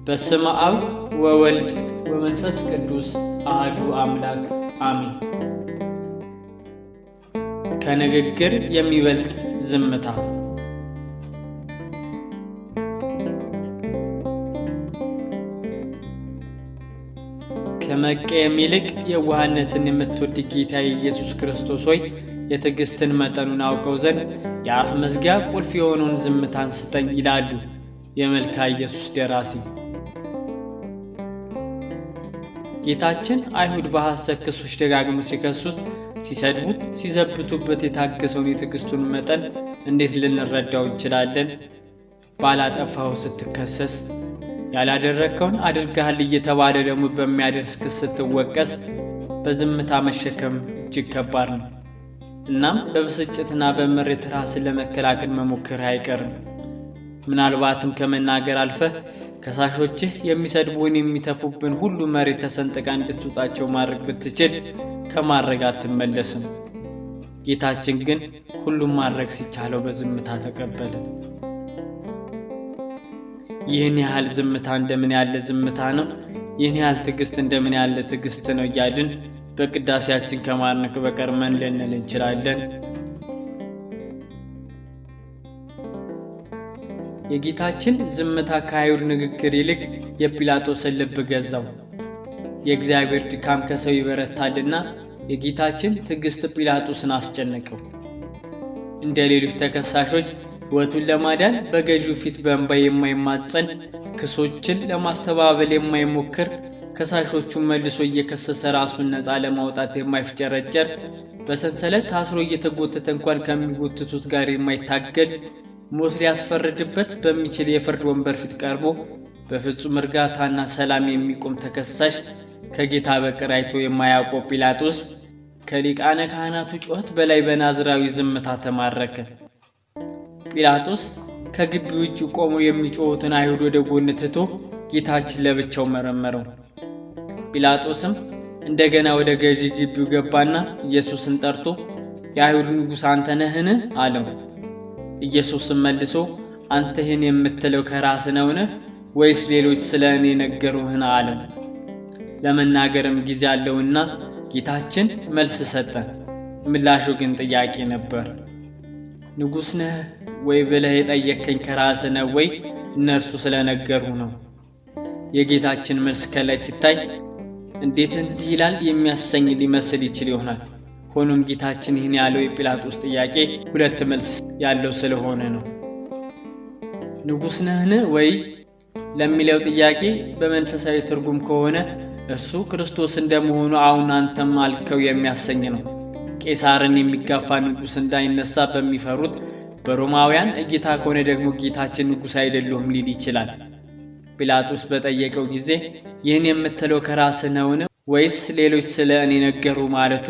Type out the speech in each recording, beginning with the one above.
በስመ አብ ወወልድ ወመንፈስ ቅዱስ አሐዱ አምላክ አሜን። ከንግግር የሚበልጥ ዝምታ። ከመቀየም ይልቅ የዋህነትን የምትወድ ጌታ ኢየሱስ ክርስቶስ ሆይ የትዕግስትን መጠኑን አውቀው ዘንድ የአፍ መዝጊያ ቁልፍ የሆነውን ዝምታን ስጠኝ ይላሉ የመልካ ኢየሱስ ደራሲ። ጌታችን አይሁድ በሐሰት ክሶች ደጋግመው ሲከሱት፣ ሲሰድቡት፣ ሲዘብቱበት የታገሰውን የትዕግስቱን መጠን እንዴት ልንረዳው እንችላለን? ባላጠፋው ስትከሰስ፣ ያላደረከውን አድርገሃል እየተባለ ደግሞ በሚያደርስ ክስ ስትወቀስ በዝምታ መሸከም እጅግ ከባድ ነው። እናም በብስጭትና በምሬት ራስን ለመከላከል መሞከር አይቀርም። ምናልባትም ከመናገር አልፈህ ከሳሾችህ የሚሰድቡን የሚተፉብን ሁሉ መሬት ተሰንጥቃ እንድትውጣቸው ማድረግ ብትችል ከማድረግ አትመለስም። ጌታችን ግን ሁሉም ማድረግ ሲቻለው በዝምታ ተቀበለ። ይህን ያህል ዝምታ እንደምን ያለ ዝምታ ነው! ይህን ያህል ትዕግስት እንደምን ያለ ትዕግስት ነው እያልን በቅዳሴያችን ከማድነቅ በቀር ምን ልንል እንችላለን? የጌታችን ዝምታ ከአይሁድ ንግግር ይልቅ የጲላጦስን ልብ ገዛው። የእግዚአብሔር ድካም ከሰው ይበረታልና የጌታችን ትዕግስት ጲላጦስን አስጨነቀው። እንደ ሌሎች ተከሳሾች ሕይወቱን ለማዳን በገዢው ፊት በእንባ የማይማጸን፣ ክሶችን ለማስተባበል የማይሞክር፣ ከሳሾቹን መልሶ እየከሰሰ ራሱን ነፃ ለማውጣት የማይፍጨረጨር፣ በሰንሰለት ታስሮ እየተጎተተ እንኳን ከሚጎትቱት ጋር የማይታገል፣ ሞት ሊያስፈርድበት በሚችል የፍርድ ወንበር ፊት ቀርቦ በፍጹም እርጋታና ሰላም የሚቆም ተከሳሽ ከጌታ በቀር አይቶ የማያውቀው ጲላጦስ ከሊቃነ ካህናቱ ጩኸት በላይ በናዝራዊ ዝምታ ተማረከ። ጲላጦስ ከግቢ ውጭ ቆመው የሚጮሁትን አይሁድ ወደ ጎን ትቶ ጌታችን ለብቻው መረመረው። ጲላጦስም እንደገና ወደ ገዢ ግቢው ገባና ኢየሱስን ጠርቶ የአይሁድ ንጉሥ አንተ ነህን? አለው። ኢየሱስም መልሶ አንተ ይህን የምትለው ከራስ ነውን? ወይስ ሌሎች ስለ እኔ ነገሩህን? አለው። ለመናገርም ጊዜ አለውና ጌታችን መልስ ሰጠ። ምላሹ ግን ጥያቄ ነበር። ንጉሥ ነህ ወይ ብለህ የጠየከኝ ከራስ ነው ወይ እነርሱ ስለነገሩ ነው? የጌታችን መልስ ከላይ ሲታይ እንዴት እንዲህ ይላል የሚያሰኝ ሊመስል ይችል ይሆናል። ሆኖም ጌታችን ይህን ያለው የጲላጦስ ጥያቄ ሁለት መልስ ያለው ስለሆነ ነው። ንጉሥ ነህን ወይ ለሚለው ጥያቄ በመንፈሳዊ ትርጉም ከሆነ እርሱ ክርስቶስ እንደመሆኑ አሁን አንተም አልከው የሚያሰኝ ነው። ቄሳርን የሚጋፋ ንጉሥ እንዳይነሳ በሚፈሩት በሮማውያን እይታ ከሆነ ደግሞ ጌታችን ንጉሥ አይደለሁም ሊል ይችላል። ጲላጦስ በጠየቀው ጊዜ ይህን የምትለው ከራስህ ነውን? ወይስ ሌሎች ስለ እኔ ነገሩ ማለቱ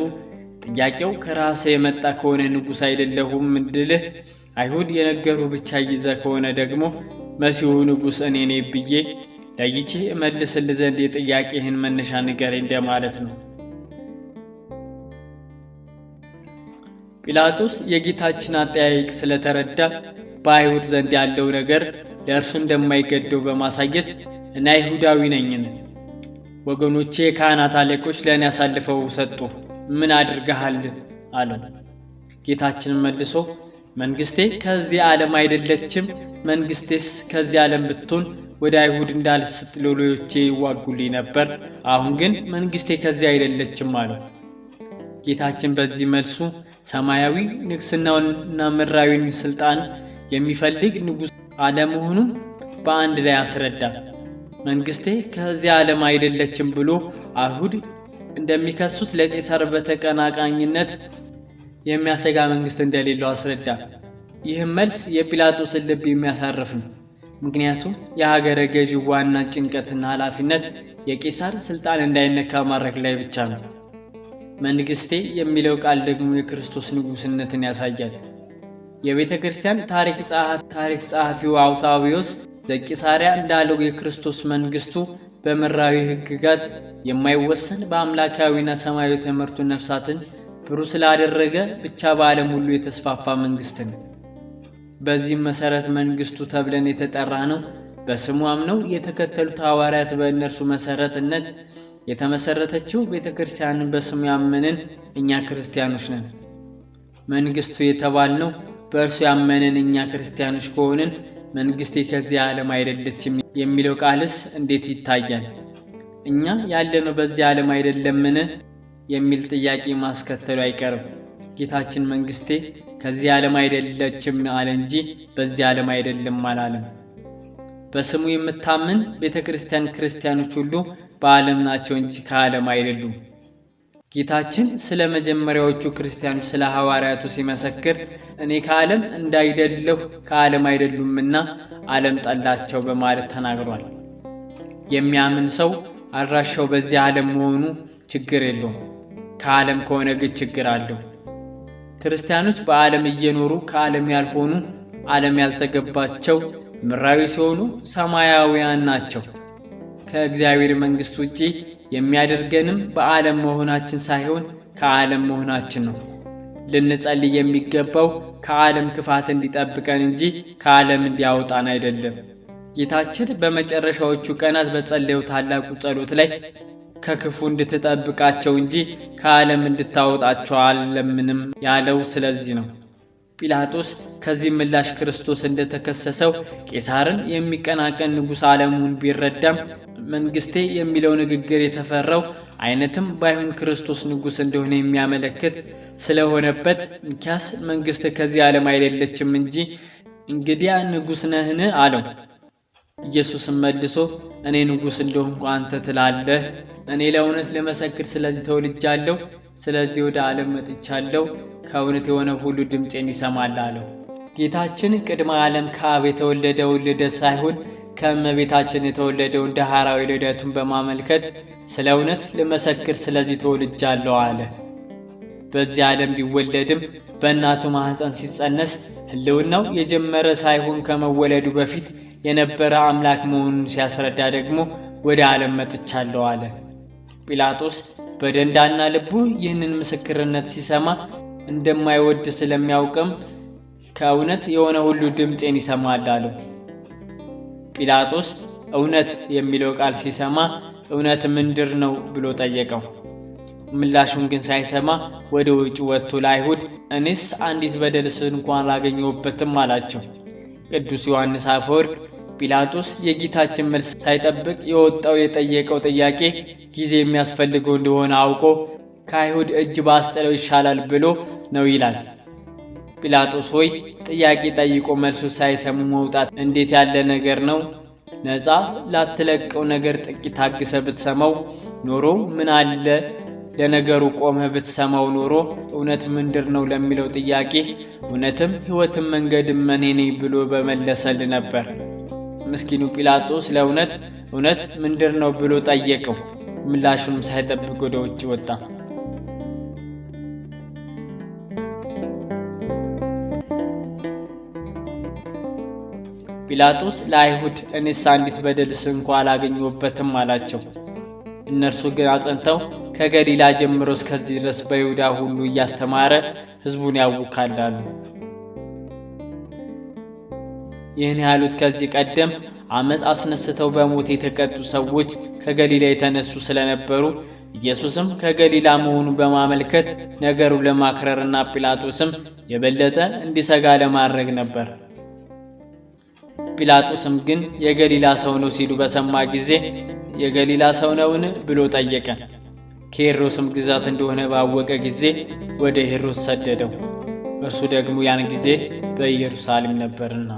ጥያቄው ከራስህ የመጣ ከሆነ ንጉሥ አይደለሁም እንድልህ፣ አይሁድ የነገሩ ብቻ ይዘህ ከሆነ ደግሞ መሲሁ ንጉሥ እኔ ነኝ ብዬ ለይቼ እመልስልህ ዘንድ የጥያቄህን መነሻ ንገረኝ እንደማለት ነው። ጲላጦስ የጌታችን አጠያየቅ ስለተረዳ በአይሁድ ዘንድ ያለው ነገር ለእርሱ እንደማይገደው በማሳየት እኔ አይሁዳዊ ነኝን? ወገኖቼ የካህናት አለቆች ለእኔ አሳልፈው ሰጡ፣ ምን አድርገሃል? አለው። ጌታችን መልሶ መንግስቴ ከዚህ ዓለም አይደለችም። መንግስቴስ ከዚህ ዓለም ብትሆን ወደ አይሁድ እንዳልስጥ ሎሌዎቼ ይዋጉልኝ ነበር። አሁን ግን መንግስቴ ከዚህ አይደለችም አለው። ጌታችን በዚህ መልሱ ሰማያዊ ንግስናውንና ምድራዊ ስልጣን የሚፈልግ ንጉሥ አለመሆኑን በአንድ ላይ አስረዳ። መንግስቴ ከዚህ ዓለም አይደለችም ብሎ አይሁድ እንደሚከሱት ለቄሳር በተቀናቃኝነት የሚያሰጋ መንግስት እንደሌለው አስረዳ። ይህም መልስ የጲላጦስን ልብ የሚያሳርፍ ነው። ምክንያቱም የሀገረ ገዢ ዋና ጭንቀትና ኃላፊነት የቄሳር ስልጣን እንዳይነካ ማድረግ ላይ ብቻ ነው። መንግስቴ የሚለው ቃል ደግሞ የክርስቶስ ንጉስነትን ያሳያል። የቤተ ክርስቲያን ታሪክ ጸሐፊው አውሳቢዮስ ዘቂሳርያ እንዳለው የክርስቶስ መንግስቱ በምድራዊ ሕግጋት የማይወሰን በአምላካዊና ሰማያዊ ትምህርቱ ነፍሳትን ብሩህ ስላደረገ ብቻ በዓለም ሁሉ የተስፋፋ መንግስት ነው። በዚህም መሰረት መንግስቱ ተብለን የተጠራ ነው በስሙ አምነው የተከተሉት ሐዋርያት በእነርሱ መሰረትነት የተመሰረተችው ቤተክርስቲያንን በስሙ ያመንን እኛ ክርስቲያኖች ነን። መንግስቱ የተባልነው በእርሱ ያመንን እኛ ክርስቲያኖች ከሆንን መንግስቴ ከዚህ ዓለም አይደለችም የሚለው ቃልስ እንዴት ይታያል? እኛ ያለነው በዚህ ዓለም አይደለምን የሚል ጥያቄ ማስከተሉ አይቀርም። ጌታችን መንግስቴ ከዚህ ዓለም አይደለችም አለ እንጂ በዚህ ዓለም አይደለም አላለም። በስሙ የምታምን ቤተክርስቲያን ክርስቲያኖች ሁሉ በዓለም ናቸው እንጂ ከዓለም አይደሉም። ጌታችን ስለ መጀመሪያዎቹ ክርስቲያኖች ስለ ሐዋርያቱ ሲመሰክር እኔ ከዓለም እንዳይደለሁ ከዓለም አይደሉምና ዓለም ጠላቸው በማለት ተናግሯል። የሚያምን ሰው አድራሻው በዚህ ዓለም መሆኑ ችግር የለውም። ከዓለም ከሆነ ግን ችግር አለው። ክርስቲያኖች በዓለም እየኖሩ ከዓለም ያልሆኑ ዓለም ያልተገባቸው ምድራዊ ሲሆኑ ሰማያዊያን ናቸው። ከእግዚአብሔር መንግስት ውጪ የሚያደርገንም በዓለም መሆናችን ሳይሆን ከዓለም መሆናችን ነው። ልንጸልይ የሚገባው ከዓለም ክፋት እንዲጠብቀን እንጂ ከዓለም እንዲያወጣን አይደለም። ጌታችን በመጨረሻዎቹ ቀናት በጸለየው ታላቁ ጸሎት ላይ ከክፉ እንድትጠብቃቸው እንጂ ከዓለም እንድታወጣቸው አልለምንም ያለው ስለዚህ ነው። ጲላጦስ ከዚህ ምላሽ ክርስቶስ እንደተከሰሰው ቄሳርን የሚቀናቀን ንጉሥ ዓለሙን ቢረዳም መንግስቴ የሚለው ንግግር የተፈራው አይነትም ባይሆን ክርስቶስ ንጉሥ እንደሆነ የሚያመለክት ስለሆነበት እንኪያስ መንግስት ከዚህ ዓለም አይደለችም እንጂ እንግዲያ ንጉሥ ነህን አለው። ኢየሱስም መልሶ እኔ ንጉሥ እንደሆንኩ አንተ ትላለህ። እኔ ለእውነት ለመሰክር ስለዚህ ተወልጃለሁ፣ ስለዚህ ወደ ዓለም መጥቻለሁ። ከእውነት የሆነ ሁሉ ድምፄን ይሰማል አለው። ጌታችን ቅድመ ዓለም ከአብ የተወለደውን ልደት ሳይሆን ከእመቤታችን የተወለደውን ዳህራዊ ልደቱን በማመልከት ስለ እውነት ለመሰክር ስለዚህ ተወልጃለሁ አለ። በዚህ ዓለም ቢወለድም በእናቱ ማህፀን ሲጸነስ ሕልውናው የጀመረ ሳይሆን ከመወለዱ በፊት የነበረ አምላክ መሆኑን ሲያስረዳ ደግሞ ወደ ዓለም መጥቻለሁ አለ። ጲላጦስ በደንዳና ልቡ ይህንን ምስክርነት ሲሰማ እንደማይወድ ስለሚያውቅም ከእውነት የሆነ ሁሉ ድምፄን ይሰማል አለው። ጲላጦስ እውነት የሚለው ቃል ሲሰማ እውነት ምንድር ነው ብሎ ጠየቀው። ምላሹን ግን ሳይሰማ ወደ ውጭ ወጥቶ ለአይሁድ እኔስ አንዲት በደልስ እንኳን አላገኘሁበትም አላቸው። ቅዱስ ዮሐንስ አፈወርቅ ጲላጦስ የጌታችን መልስ ሳይጠብቅ የወጣው የጠየቀው ጥያቄ ጊዜ የሚያስፈልገው እንደሆነ አውቆ ከአይሁድ እጅ ባስጥለው ይሻላል ብሎ ነው ይላል። ጲላጦስ ሆይ ጥያቄ ጠይቆ መልሱ ሳይሰሙ መውጣት እንዴት ያለ ነገር ነው? ነፃ ላትለቀው ነገር ጥቂት ታግሰ ብትሰማው ኖሮ ምን አለ? ለነገሩ ቆመ ብትሰማው ኖሮ እውነት ምንድር ነው ለሚለው ጥያቄ እውነትም ሕይወትም መንገድም እኔ ነኝ ብሎ በመለሰል ነበር። ምስኪኑ ጲላጦስ ለእውነት እውነት ምንድር ነው ብሎ ጠየቀው። ምላሹንም ሳይጠብቅ ወደ ውጭ ወጣ። ጲላጦስ ለአይሁድ እኔስ አንዲት በደልስ እንኳን አላገኘሁበትም አላቸው። እነርሱ ግን አጽንተው ከገሊላ ጀምሮ እስከዚህ ድረስ በይሁዳ ሁሉ እያስተማረ ሕዝቡን ያውካል አሉ። ይህን ያሉት ከዚህ ቀደም አመፅ አስነስተው በሞት የተቀጡ ሰዎች ከገሊላ የተነሱ ስለነበሩ ኢየሱስም ከገሊላ መሆኑን በማመልከት ነገሩን ለማክረርና ጲላጦስም የበለጠ እንዲሰጋ ለማድረግ ነበር። ጲላጦስም ግን የገሊላ ሰው ነው ሲሉ በሰማ ጊዜ የገሊላ ሰው ነውን ብሎ ጠየቀ። ከሄሮድስም ግዛት እንደሆነ ባወቀ ጊዜ ወደ ሄሮድስ ሰደደው። እርሱ ደግሞ ያን ጊዜ በኢየሩሳሌም ነበርና።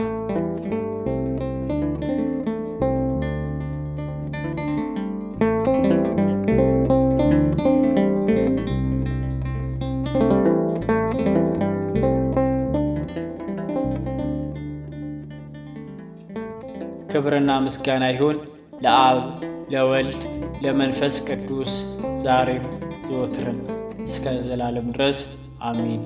ክብርና ምስጋና ይሁን ለአብ ለወልድ ለመንፈስ ቅዱስ ዛሬም ዘወትርም እስከ ዘላለም ድረስ አሜን።